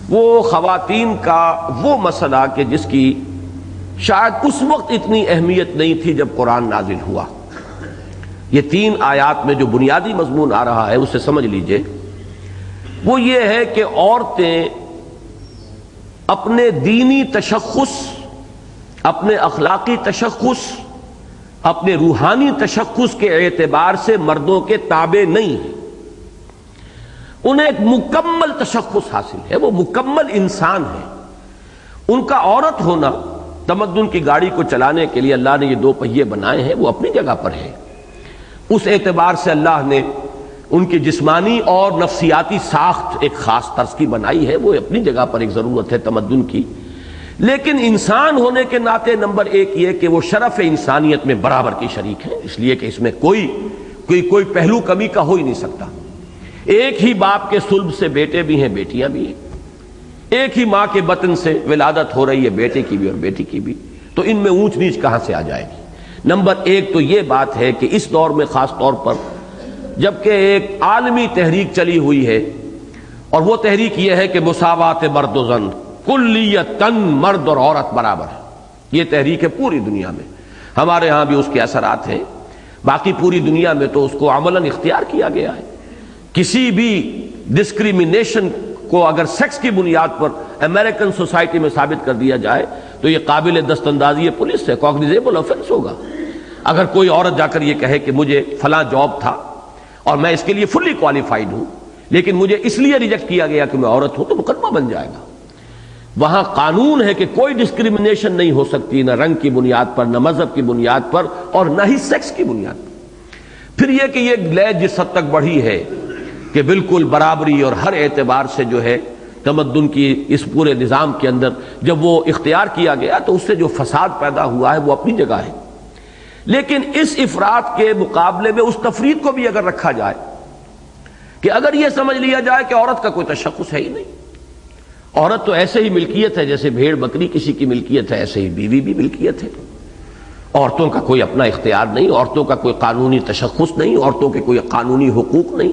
وہ خواتین کا وہ مسئلہ کہ جس کی شاید اس وقت اتنی اہمیت نہیں تھی جب قرآن نازل ہوا. یہ 3 آیات میں جو بنیادی مضمون آ رہا ہے اسے سمجھ لیجئے. وہ یہ ہے کہ عورتیں اپنے دینی تشخص، اپنے اخلاقی تشخص، اپنے روحانی تشخص کے اعتبار سے مردوں کے تابع نہیں ہیں. انہیں ایک مکمل تشخص حاصل ہے، وہ مکمل انسان ہے. ان کا عورت ہونا تمدن کی گاڑی کو چلانے کے لیے اللہ نے یہ 2 پہیے بنائے ہیں، وہ اپنی جگہ پر ہے. اس اعتبار سے اللہ نے ان کی جسمانی اور نفسیاتی ساخت ایک خاص طرز کی بنائی ہے، وہ اپنی جگہ پر ایک ضرورت ہے تمدن کی. لیکن انسان ہونے کے ناطے نمبر 1 یہ کہ وہ شرف انسانیت میں برابر کی شریک ہے، اس لیے کہ اس میں کوئی پہلو کمی کا ہو ہی نہیں سکتا. ایک ہی باپ کے صلب سے بیٹے بھی ہیں، بیٹیاں بھی ہیں. ایک ہی ماں کے بطن سے ولادت ہو رہی ہے، بیٹے کی بھی اور بیٹی کی بھی. تو ان میں اونچ نیچ کہاں سے آ جائے گی؟ نمبر 1 تو یہ بات ہے کہ اس دور میں خاص طور پر جبکہ ایک عالمی تحریک چلی ہوئی ہے، اور وہ تحریک یہ ہے کہ مساوات مرد و زن، کلیتاً مرد اور عورت برابر ہے. یہ تحریک ہے پوری دنیا میں، ہمارے ہاں بھی اس کے اثرات ہیں. باقی پوری دنیا میں تو اس کو عملاً اختیار کیا گیا ہے. کسی بھی ڈسکریمنیشن کو اگر سیکس کی بنیاد پر امریکن سوسائٹی میں ثابت کر دیا جائے تو یہ قابل دستاندازی پولیس ہے، کوگنیزیبل آفینس ہوگا. اگر کوئی عورت جا کر یہ کہے کہ مجھے فلاں جاب تھا اور میں اس کے لیے فلی کوالیفائڈ ہوں لیکن مجھے اس لیے ریجیکٹ کیا گیا کہ میں عورت ہوں، تو مقدمہ بن جائے گا. وہاں قانون ہے کہ کوئی ڈسکریمنیشن نہیں ہو سکتی، نہ رنگ کی بنیاد پر، نہ مذہب کی بنیاد پر، اور نہ ہی سیکس کی بنیاد پر. پھر یہ کہ یہ لے جس حد تک بڑھی ہے کہ بالکل برابری اور ہر اعتبار سے جو ہے تمدن کی اس پورے نظام کے اندر جب وہ اختیار کیا گیا تو اس سے جو فساد پیدا ہوا ہے وہ اپنی جگہ ہے. لیکن اس افراط کے مقابلے میں اس تفریط کو بھی اگر رکھا جائے کہ اگر یہ سمجھ لیا جائے کہ عورت کا کوئی تشخص ہے ہی نہیں، عورت تو ایسے ہی ملکیت ہے جیسے بھیڑ بکری کسی کی ملکیت ہے، ایسے ہی بیوی بھی ملکیت ہے. عورتوں کا کوئی اپنا اختیار نہیں، عورتوں کا کوئی قانونی تشخص نہیں، عورتوں کے کوئی قانونی حقوق نہیں.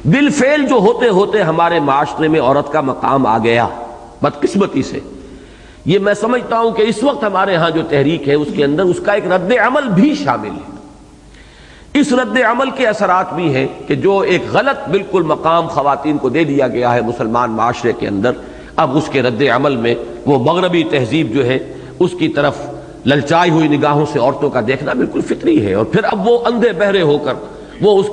بالفعل جو ہوتے ہوتے ہمارے معاشرے میں عورت کا مقام آ گیا بدقسمتی سے. یہ میں سمجھتا ہوں کہ اس وقت ہمارے ہاں جو تحریک ہے اس کے اندر اس کا ایک رد عمل بھی شامل ہے. اس رد عمل کے اثرات بھی ہیں کہ جو ایک غلط بالکل مقام خواتین کو دے دیا گیا ہے مسلمان معاشرے کے اندر، اب اس کے رد عمل میں وہ مغربی تہذیب جو ہے اس کی طرف للچائی ہوئی نگاہوں سے عورتوں کا دیکھنا بالکل فطری ہے، اور پھر اب وہ اندھے بہرے ہو کر وہ اس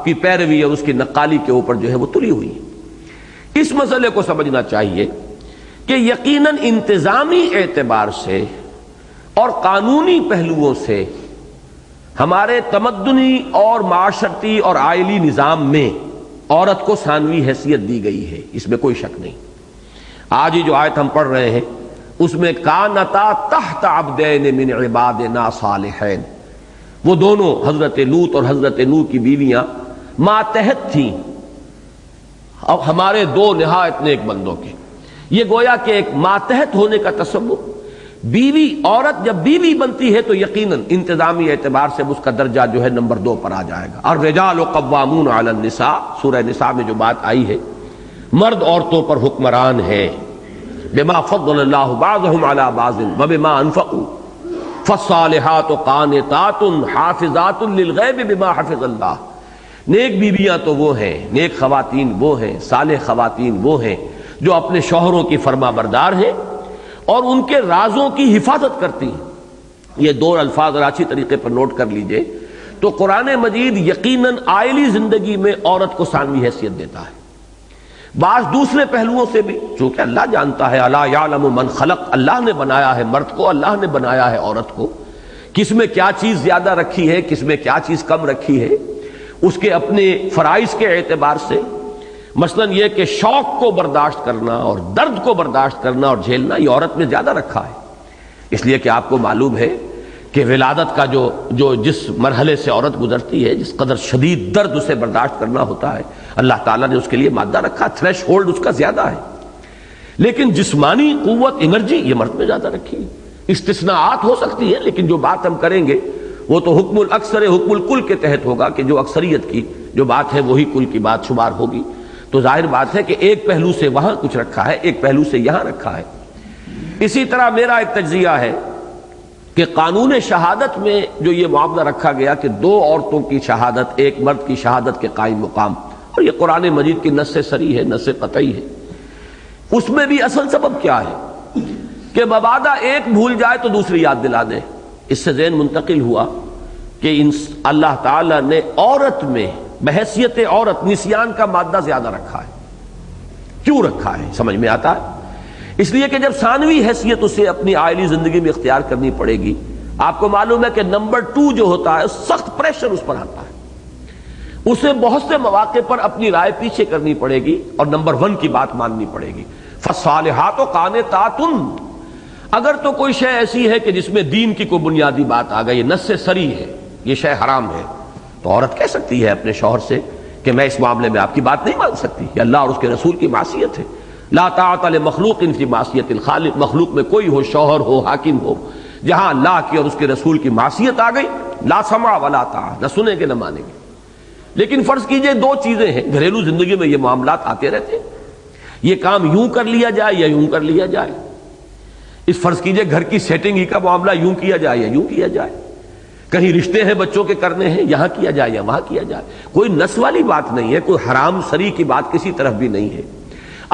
کی پیروی اور اس کی نقالی کے اوپر جو ہے وہ تلی ہوئی ہے. اس مسئلے کو سمجھنا چاہیے کہ یقیناً انتظامی اعتبار سے اور قانونی پہلوؤں سے ہمارے تمدنی اور معاشرتی اور آئلی نظام میں عورت کو ثانوی حیثیت دی گئی ہے، اس میں کوئی شک نہیں. آج ہی جو آیت ہم پڑھ رہے ہیں اس میں کانتا تحت عبدین من عبادنا صالحین، وہ دونوں حضرت لوط اور حضرت نوح کی بیویاں ماتحت تھیں اب ہمارے 2 نہایت نیک بندوں کے. یہ گویا کہ ایک ماتحت ہونے کا تصور، بیوی عورت جب بیوی بنتی ہے تو یقیناً انتظامی اعتبار سے اس کا درجہ جو ہے نمبر 2 پر آ جائے گا. الرجال قوامون علی النساء، سورہ نساء میں جو بات آئی ہے، مرد عورتوں پر حکمران ہے. بما فضل اللہ بعضهم علی بعض وبما انفقوا فالصالحات قانتات حافظات للغیب بما حفظ اللہ. نیک بیویاں تو وہ ہیں، نیک خواتین وہ ہیں، صالح خواتین وہ ہیں جو اپنے شوہروں کی فرما بردار ہیں اور ان کے رازوں کی حفاظت کرتی ہیں. یہ 2 الفاظ اچھی طریقے پر نوٹ کر لیجئے تو قرآن مجید یقیناً آئلی زندگی میں عورت کو ثانوی حیثیت دیتا ہے. بعض دوسرے پہلوؤں سے بھی، چونکہ اللہ جانتا ہے، الا یعلم من خلق، اللہ نے بنایا ہے مرد کو، اللہ نے بنایا ہے عورت کو، کس میں کیا چیز زیادہ رکھی ہے، کس میں کیا چیز کم رکھی ہے، اس کے اپنے فرائض کے اعتبار سے. مثلا یہ کہ شوق کو برداشت کرنا اور درد کو برداشت کرنا اور جھیلنا یہ عورت میں زیادہ رکھا ہے، اس لیے کہ آپ کو معلوم ہے کہ ولادت کا جو جس مرحلے سے عورت گزرتی ہے، جس قدر شدید درد اسے برداشت کرنا ہوتا ہے، اللہ تعالیٰ نے اس کے لیے مادہ رکھا، تھریش ہولڈ اس کا زیادہ ہے. لیکن جسمانی قوت، انرجی یہ مرد میں زیادہ رکھی ہے. استثناءات ہو سکتی ہے لیکن جو بات ہم کریں گے وہ تو حکم الاکثر حکم الکل کے تحت ہوگا کہ جو اکثریت کی جو بات ہے وہی کل کی بات شمار ہوگی. تو ظاہر بات ہے کہ ایک پہلو سے وہاں کچھ رکھا ہے، ایک پہلو سے یہاں رکھا ہے۔ اسی طرح میرا ایک تجزیہ ہے کہ قانون شہادت میں جو یہ معاملہ رکھا گیا کہ دو عورتوں کی شہادت ایک مرد کی شہادت کے قائم مقام، اور یہ قرآن مجید کی نص صریح ہے، نص قطعی ہے، اس میں بھی اصل سبب کیا ہے کہ مبادہ ایک بھول جائے تو دوسری یاد دلا دے۔ اس سے ذہن منتقل ہوا کہ اللہ تعالیٰ نے عورت میں بحیثیت عورت نسیان کا مادہ زیادہ رکھا ہے۔ کیوں رکھا ہے سمجھ میں آتا ہے؟ اس لیے کہ جب ثانوی حیثیت اسے اپنی عائلی زندگی میں اختیار کرنی پڑے گی، آپ کو معلوم ہے کہ نمبر 2 جو ہوتا ہے سخت پریشر اس پر آتا ہے، اسے بہت سے مواقع پر اپنی رائے پیچھے کرنی پڑے گی اور نمبر 1 کی بات ماننی پڑے گی۔ فالصالحات قانتات، اگر تو کوئی شے ایسی ہے کہ جس میں دین کی کوئی بنیادی بات آ گئی، نص صریح ہے، یہ شے حرام ہے، تو عورت کہہ سکتی ہے اپنے شوہر سے کہ میں اس معاملے میں آپ کی بات نہیں مان سکتی، یہ اللہ اور اس کے رسول کی معصیت ہے۔ لا طاعت لمخلوق فی معصیت الخالق، مخلوق میں کوئی ہو، شوہر ہو، حاکم ہو، جہاں اللہ کی اور اس کے رسول کی معصیت آ گئی، لا سمع ولا طاعہ، نہ سنیں گے نہ مانیں گے۔ لیکن فرض کیجئے 2 چیزیں ہیں، گھریلو زندگی میں یہ معاملات آتے رہتے ہیں، یہ کام یوں کر لیا جائے یا یوں کر لیا جائے، اس فرض کیجئے گھر کی سیٹنگ ہی کا معاملہ یوں کیا جائے یا یوں کیا جائے، کہیں رشتے ہیں بچوں کے کرنے ہیں یہاں کیا جائے یا وہاں کیا جائے، کوئی نس والی بات نہیں ہے، کوئی حرام سری کی بات کسی طرف بھی نہیں ہے۔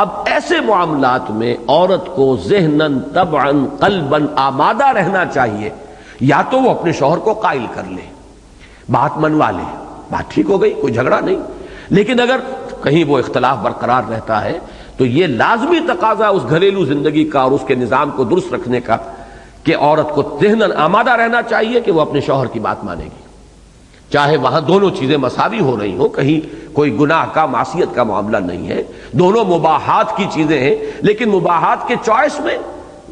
اب ایسے معاملات میں عورت کو ذہناً طبعاً قلباً آمادہ رہنا چاہیے، یا تو وہ اپنے شوہر کو قائل کر لے، بات منوا لے، بات ٹھیک ہو گئی، کوئی جھگڑا نہیں، لیکن اگر کہیں وہ اختلاف برقرار رہتا ہے تو یہ لازمی تقاضا اس گھریلو زندگی کا اور اس کے نظام کو درست رکھنے کا کہ عورت کو ذہناً آمادہ رہنا چاہیے کہ وہ اپنے شوہر کی بات مانے گی، چاہے وہاں دونوں چیزیں مساوی ہو رہی ہوں، کہیں کوئی گناہ کا معصیت کا معاملہ نہیں ہے، دونوں مباحات کی چیزیں ہیں، لیکن مباحات کے چوائس میں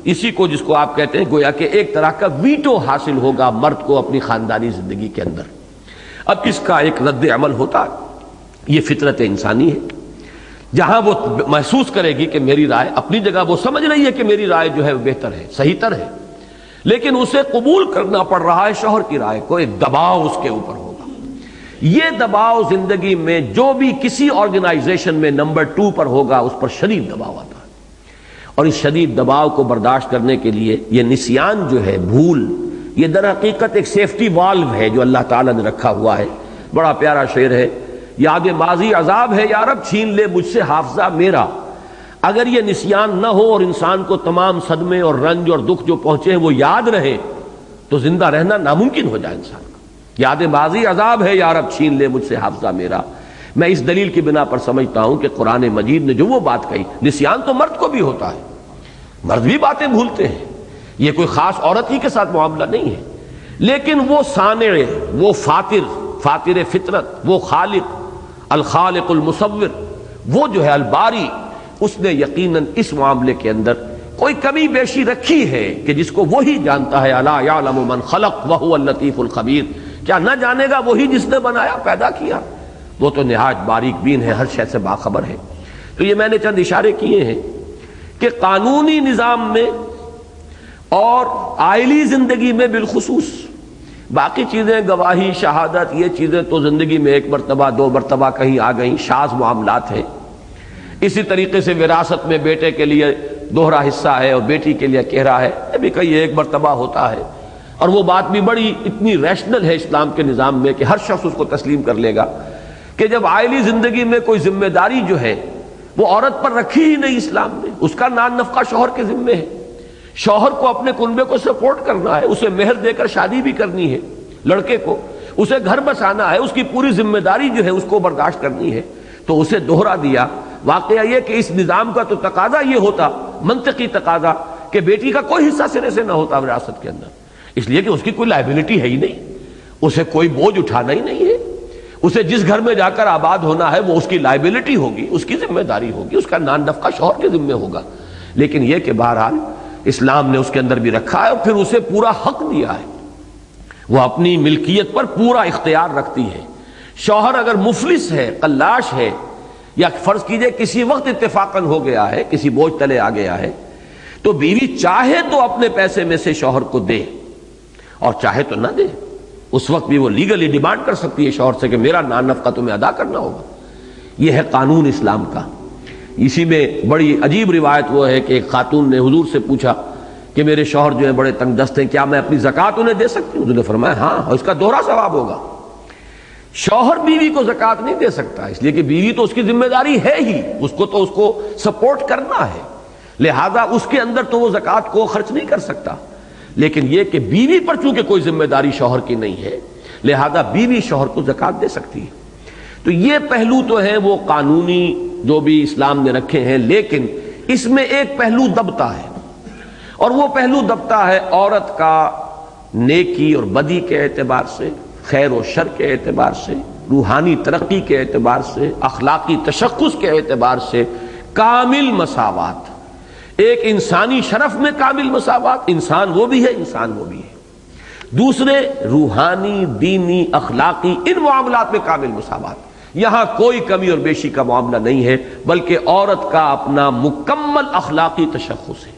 اسی کو جس کو آپ کہتے ہیں گویا کہ ایک طرح کا ویٹو حاصل ہوگا مرد کو اپنی خاندانی زندگی کے اندر۔ اب اس کا ایک رد عمل ہوتا، یہ فطرت انسانی ہے، جہاں وہ محسوس کرے گی کہ میری رائے اپنی جگہ، وہ سمجھ رہی ہے کہ میری رائے جو ہے بہتر ہے، صحیح تر ہے، لیکن اسے قبول کرنا پڑ رہا ہے شوہر کی رائے کو، ایک دباؤ اس کے اوپر ہوگا۔ یہ دباؤ زندگی میں جو بھی کسی آرگنائزیشن میں نمبر 2 پر ہوگا اس پر شدید دباؤ آتا ہے، اور اس شدید دباؤ کو برداشت کرنے کے لیے یہ نسیان جو ہے، بھول، یہ در حقیقت ایک سیفٹی والو ہے جو اللہ تعالیٰ نے رکھا ہوا ہے۔ بڑا پیارا شعر ہے، یاد ماضی عذاب ہے یا رب، چھین لے مجھ سے حافظہ میرا۔ اگر یہ نسیان نہ ہو اور انسان کو تمام صدمے اور رنج اور دکھ جو پہنچے ہیں وہ یاد رہے تو زندہ رہنا ناممکن ہو جائے انسان کا۔ یاد ماضی عذاب ہے یا رب، چھین لے مجھ سے حافظہ میرا۔ میں اس دلیل کی بنا پر سمجھتا ہوں کہ قرآن مجید نے جو وہ بات کہی، نسیان تو مرد کو بھی ہوتا ہے، مرد بھی باتیں بھولتے ہیں، یہ کوئی خاص عورت ہی کے ساتھ معاملہ نہیں ہے، لیکن وہ صانع، وہ فاطر فطرت، وہ خالق، الخالق المصور، وہ جو ہے الباری، اس نے یقیناً اس معاملے کے اندر کوئی کمی بیشی رکھی ہے کہ جس کو وہی جانتا ہے۔ الا یعلم من خلق وهو اللطیف الخبیر، کیا نہ جانے گا وہی جس نے بنایا، پیدا کیا، وہ تو نہایت باریک بین ہے، ہر شے سے باخبر ہے۔ تو یہ میں نے چند اشارے کیے ہیں کہ قانونی نظام میں اور عائلی زندگی میں بالخصوص، باقی چیزیں گواہی، شہادت، یہ چیزیں تو زندگی میں 1 مرتبہ 2 مرتبہ کہیں آ گئیں، شاذ معاملات ہیں۔ اسی طریقے سے وراثت میں بیٹے کے لیے دوہرا حصہ ہے اور بیٹی کے لیے کہرا ہے، یہ بھی کئی 1 مرتبہ ہوتا ہے، اور وہ بات بھی بڑی اتنی ریشنل ہے اسلام کے نظام میں کہ ہر شخص اس کو تسلیم کر لے گا کہ جب عائلی زندگی میں کوئی ذمہ داری جو ہے وہ عورت پر رکھی ہی نہیں اسلام نے، اس کا نان نفقہ شوہر کے ذمے ہے، شوہر کو اپنے کنبے کو سپورٹ کرنا ہے، اسے مہر دے کر شادی بھی کرنی ہے لڑکے کو، اسے گھر بسانا ہے، اس کی پوری ذمہ داری جو ہے اس کو برداشت کرنی ہے، تو اسے دوہرا دیا۔ واقعہ یہ کہ اس نظام کا تو تقاضا یہ ہوتا، منطقی تقاضا، کہ بیٹی کا کوئی حصہ سرے سے نہ ہوتا وراثت کے اندر، اس لیے کہ اس کی کوئی لائبلٹی ہے ہی نہیں، اسے کوئی بوجھ اٹھانا ہی نہیں ہے، اسے جس گھر میں جا کر آباد ہونا ہے وہ اس کی لائبلٹی ہوگی، اس کی ذمہ داری ہوگی، اس کا نان نفقہ شوہر کے ذمہ ہوگا۔ لیکن یہ کہ بہرحال اسلام نے اس کے اندر بھی رکھا ہے اور پھر اسے پورا حق دیا ہے، وہ اپنی ملکیت پر پورا اختیار رکھتی ہے۔ شوہر اگر مفلس ہے، قلاش ہے، یا فرض کیجئے کسی وقت اتفاقاً ہو گیا ہے، کسی بوجھ تلے آ گیا ہے، تو بیوی چاہے تو اپنے پیسے میں سے شوہر کو دے اور چاہے تو نہ دے، اس وقت بھی وہ لیگلی ڈیمانڈ کر سکتی ہے شوہر سے کہ میرا نان نفقہ تمہیں ادا کرنا ہوگا۔ یہ ہے قانون اسلام کا۔ اسی میں بڑی عجیب روایت وہ ہے کہ ایک خاتون نے حضور سے پوچھا کہ میرے شوہر جو ہے بڑے تنگ دست ہیں، کیا میں اپنی زکوٰۃ انہیں دے سکتی ہوں؟ حضور نے فرمایا ہاں، اور اس کا دوہرا ثواب ہوگا۔ شوہر بیوی کو زکوٰۃ نہیں دے سکتا، اس لیے کہ بیوی تو اس کی ذمہ داری ہے ہی، اس کو تو اس کو سپورٹ کرنا ہے، لہذا اس کے اندر تو وہ زکوٰۃ کو خرچ نہیں کر سکتا۔ لیکن یہ کہ بیوی پر چونکہ کوئی ذمہ داری شوہر کی نہیں ہے، لہذا بیوی شوہر کو زکوٰۃ دے سکتی ہے۔ تو یہ پہلو تو ہے وہ قانونی جو بھی اسلام نے رکھے ہیں، لیکن اس میں ایک پہلو دبتا ہے، اور وہ پہلو دبتا ہے عورت کا نیکی اور بدی کے اعتبار سے، خیر و شر کے اعتبار سے، روحانی ترقی کے اعتبار سے، اخلاقی تشخص کے اعتبار سے کامل مساوات، ایک انسانی شرف میں کامل مساوات، انسان وہ بھی ہے، انسان وہ بھی ہے۔ دوسرے روحانی، دینی، اخلاقی، ان معاملات میں کامل مساوات، یہاں کوئی کمی اور بیشی کا معاملہ نہیں ہے، بلکہ عورت کا اپنا مکمل اخلاقی تشخص ہے۔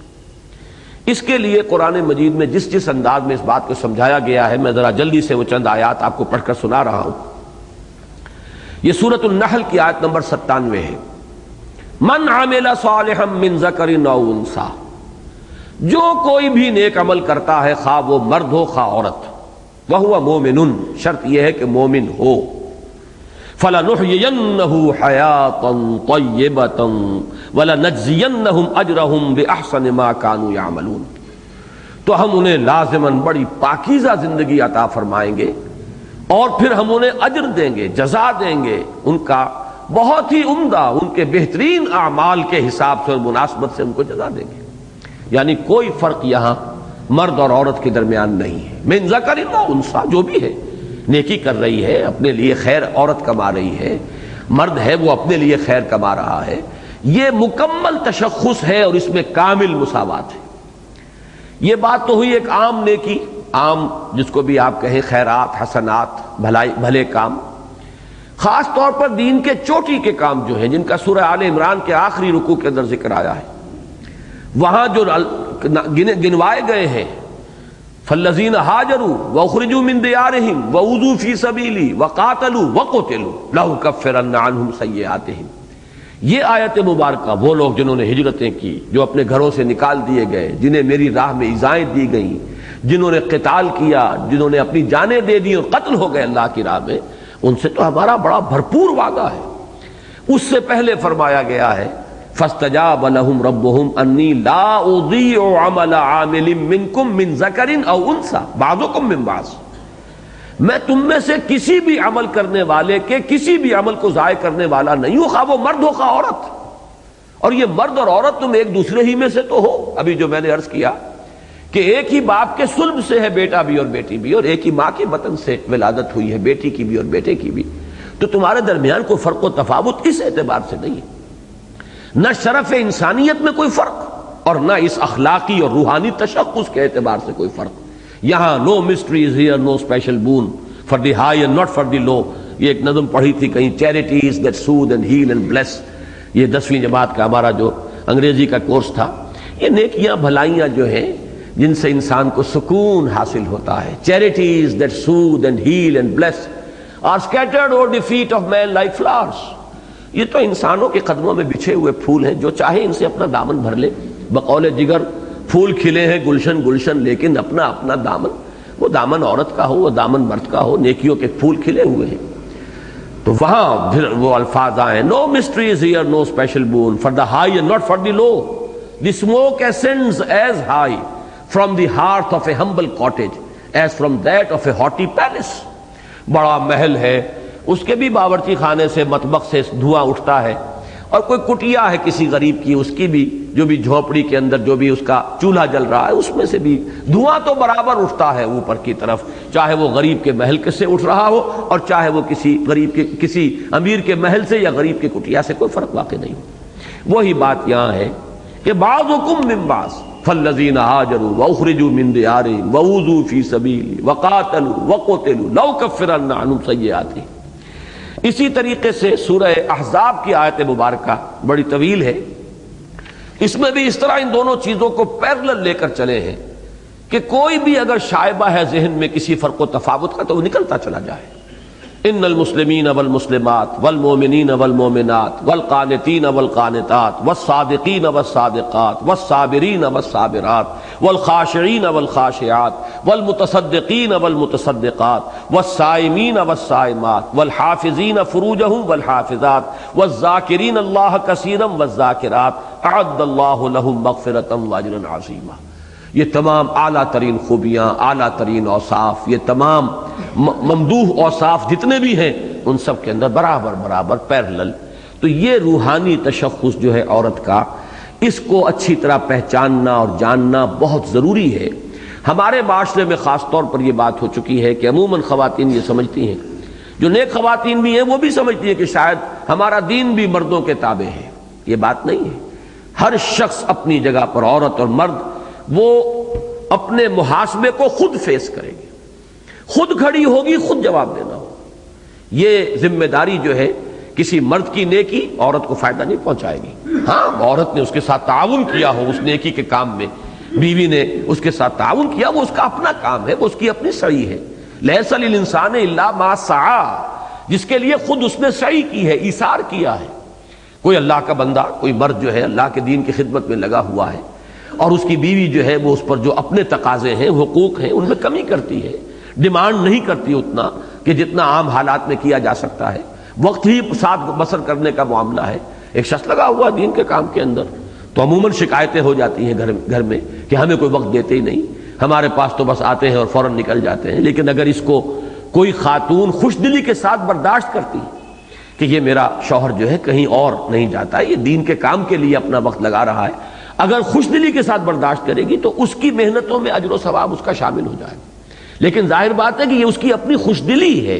اس کے لیے قرآن مجید میں جس انداز میں اس بات کو سمجھایا گیا ہے، میں ذرا جلدی سے وہ چند آیات آپ کو پڑھ کر سنا رہا ہوں۔ یہ سورۃ النحل کی آیت نمبر 97 ہے۔ من عمل صالحا من ذکر او انثی، جو کوئی بھی نیک عمل کرتا ہے، خواہ وہ مرد ہو خواہ عورت، وہو مومن، شرط یہ ہے کہ مومن ہو، فَلَنُحْيِيَنَّهُ حَيَاةً طَيِّبَةً وَلَنَجْزِيَنَّهُمْ أَجْرَهُمْ بِأَحْسَنِ مَا كَانُوا يَعْمَلُونَ، تو ہم انہیں لازماً بڑی پاکیزہ زندگی عطا فرمائیں گے، اور پھر ہم انہیں اجر دیں گے، جزا دیں گے ان کا بہت ہی عمدہ، ان کے بہترین اعمال کے حساب سے اور مناسبت سے ان کو جزا دیں گے۔ یعنی کوئی فرق یہاں مرد اور عورت کے درمیان نہیں ہے۔ من ذکر او انثی، جو بھی ہے نیکی کر رہی ہے، اپنے لیے خیر عورت کما رہی ہے، مرد ہے وہ اپنے لیے خیر کما رہا ہے، یہ مکمل تشخص ہے اور اس میں کامل مساوات ہے۔ یہ بات تو ہوئی ایک عام نیکی، عام جس کو بھی آپ کہیں خیرات، حسنات، بھلے کام۔ خاص طور پر دین کے چوٹی کے کام جو ہیں، جن کا سورہ آل عمران کے آخری رکوع کے اندر ذکر آیا ہے، وہاں جو گنوائے گئے ہیں، فالذین ہاجروا واخرجوا من دیارہم واوذوا فی سبیلی وقاتلوا وقتلوا لأکفرن عنہم سیئاتہم، یہ آیت مبارکہ وہ لوگ جنہوں نے ہجرتیں کی، جو اپنے گھروں سے نکال دیے گئے، جنہیں میری راہ میں ایذائیں دی گئیں، جنہوں نے قتال کیا، جنہوں نے اپنی جانیں دے دی اور قتل ہو گئے اللہ کی راہ میں، ان سے تو ہمارا بڑا بھرپور وعدہ ہے۔ اس سے پہلے فرمایا گیا ہے فاستجاب لهم ربهم انی لا اضیع عمل عامل منکم من ذکر او انثی بعضکم من بعض، میں تم میں سے کسی بھی عمل کرنے والے کے کسی بھی عمل کو ضائع کرنے والا نہیں ہوں، خواہ وہ مرد ہو خواہ عورت۔ اور یہ مرد اور عورت تم ایک دوسرے ہی میں سے تو ہو، ابھی جو میں نے عرض کیا کہ ایک ہی باپ کے صلب سے ہے بیٹا بھی اور بیٹی بھی، اور ایک ہی ماں کے بطن سے ولادت ہوئی ہے بیٹی کی بھی اور بیٹے کی بھی، تو تمہارے درمیان کوئی فرق و تفاوت اس اعتبار سے نہیں ہے، نہ شرف انسانیت میں کوئی فرق اور نہ اس اخلاقی اور روحانی تشخص کے اعتبار سے کوئی فرق۔ یہاں no mysteries here no special boon for the high and not for the low, یہ ایک نظم پڑھی تھی کہیں، charities that soothe and heal and bliss, یہ 10ویں جماعت کا ہمارا جو انگریزی کا کورس تھا۔ یہ نیکیاں بھلائیاں جو ہیں جن سے انسان کو سکون حاصل ہوتا ہے، charities that soothe and heal and bliss are scattered over the feet of man like flowers, یہ تو انسانوں کے قدموں میں بچھے ہوئے پھول ہیں، جو چاہے ان سے اپنا دامن بھر لے۔ بقول جگر پھول کھلے ہیں گلشن گلشن، لیکن اپنا اپنا دامن، وہ دامن عورت کا ہو، وہ دامن مرد کا ہو، نیکیوں کے پھول کھلے ہوئے ہیں۔ تو وہاں پھر وہ الفاظ آئے، no mysteries here no special boon for the high and not for the low, the smoke ascends as high from the hearth of a humble cottage as from that of a haughty palace, بڑا محل ہے، اس کے بھی باورچی خانے سے مطبخ سے دھواں اٹھتا ہے، اور کوئی کٹیا ہے کسی غریب کی، اس کی بھی جو بھی جھونپڑی کے اندر جو بھی اس کا چولہا جل رہا ہے، اس میں سے بھی دھواں تو برابر اٹھتا ہے اوپر کی طرف، چاہے وہ غریب کے محل سے اٹھ رہا ہو اور چاہے وہ کسی غریب کے کسی امیر کے محل سے یا غریب کے کٹیا سے، کوئی فرق واقع نہیں ہو۔ وہی بات یہاں ہے کہ بعضکم من بعض فالذین ہاجروا واخرجوا من دیارہم واوذوا فی سبیلی وقاتلوا وقتلوا لأکفرن عنہم سیئاتہم۔ اسی طریقے سے سورہ احزاب کی آیت مبارکہ بڑی طویل ہے، اس میں بھی اس طرح ان دونوں چیزوں کو پیرلل لے کر چلے ہیں کہ کوئی بھی اگر شائبہ ہے ذہن میں کسی فرق و تفاوت کا تو وہ نکلتا چلا جائے۔ ان المسلمین والمسلمات والمؤمنین والمؤمنات والقانتین والقانتات والصادقین والصادقات والصابرین والصابرات والخاشعین والخاشعات والمتصدقین والمتصدقات والصائمین والصائمات والحافظین فروجہم والحافظات والذاکرین اللہ کثیرا والذاکرات اعد اللہ لہم مغفرۃ واجرا عظیما۔ یہ تمام اعلیٰ ترین خوبیاں، اعلیٰ ترین اوصاف، یہ تمام ممدوح اوصاف جتنے بھی ہیں ان سب کے اندر برابر برابر پیرلل۔ تو یہ روحانی تشخص جو ہے عورت کا، اس کو اچھی طرح پہچاننا اور جاننا بہت ضروری ہے۔ ہمارے معاشرے میں خاص طور پر یہ بات ہو چکی ہے کہ عموماً خواتین یہ سمجھتی ہیں، جو نیک خواتین بھی ہیں وہ بھی سمجھتی ہیں کہ شاید ہمارا دین بھی مردوں کے تابع ہے۔ یہ بات نہیں ہے۔ ہر شخص اپنی جگہ پر، عورت اور مرد، وہ اپنے محاسبے کو خود فیس کرے گی، خود کھڑی ہوگی، خود جواب دینا ہوگا۔ یہ ذمہ داری جو ہے، کسی مرد کی نیکی عورت کو فائدہ نہیں پہنچائے گی۔ ہاں، عورت نے اس کے ساتھ تعاون کیا ہو اس نیکی کے کام میں، بیوی نے اس کے ساتھ تعاون کیا، وہ اس کا اپنا کام ہے، وہ اس کی اپنی سعی ہے۔ لیس للانسان الا ما سعی، جس کے لیے خود اس نے سعی کی ہے، ایثار کیا ہے۔ کوئی اللہ کا بندہ، کوئی مرد جو ہے اللہ کے دین کی خدمت میں لگا ہوا ہے، اور اس کی بیوی جو ہے وہ اس پر جو اپنے تقاضے ہیں، حقوق ہیں، ان میں کمی کرتی ہے، ڈیمانڈ نہیں کرتی اتنا کہ جتنا عام حالات میں کیا جا سکتا ہے، وقت ہی ساتھ بسر کرنے کا معاملہ ہے۔ ایک شخص لگا ہوا دین کے کام کے اندر، تو عموماً شکایتیں ہو جاتی ہیں گھر میں کہ ہمیں کوئی وقت دیتے ہی نہیں، ہمارے پاس تو بس آتے ہیں اور فوراً نکل جاتے ہیں۔ لیکن اگر اس کو کوئی خاتون خوش دلی کے ساتھ برداشت کرتی کہ یہ میرا شوہر جو ہے کہیں اور نہیں جاتا ہے، یہ دین کے کام کے لیے اپنا وقت لگا رہا ہے، اگر خوش دلی کے ساتھ برداشت کرے گی تو اس کی محنتوں میں اجر و ثواب اس کا شامل ہو جائے گا۔ لیکن ظاہر بات ہے کہ یہ اس کی اپنی خوش دلی ہے،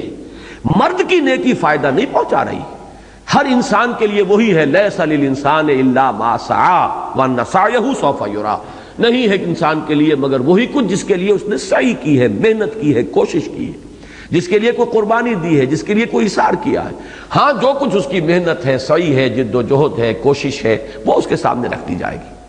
مرد کی نیکی فائدہ نہیں پہنچا رہی۔ ہر انسان کے لیے وہی ہے، لیس للانسان الا ما سعی وان سعیہ سوف یری، نہیں ہے انسان کے لیے مگر وہی کچھ جس کے لیے اس نے سعی کی ہے، محنت کی ہے، کوشش کی ہے، جس کے لیے کوئی قربانی دی ہے، جس کے لیے کوئی ایثار کیا ہے۔ ہاں، جو کچھ اس کی محنت ہے، سعی ہے، جد و جہد ہے، کوشش ہے، وہ اس کے سامنے رکھ دی جائے گی۔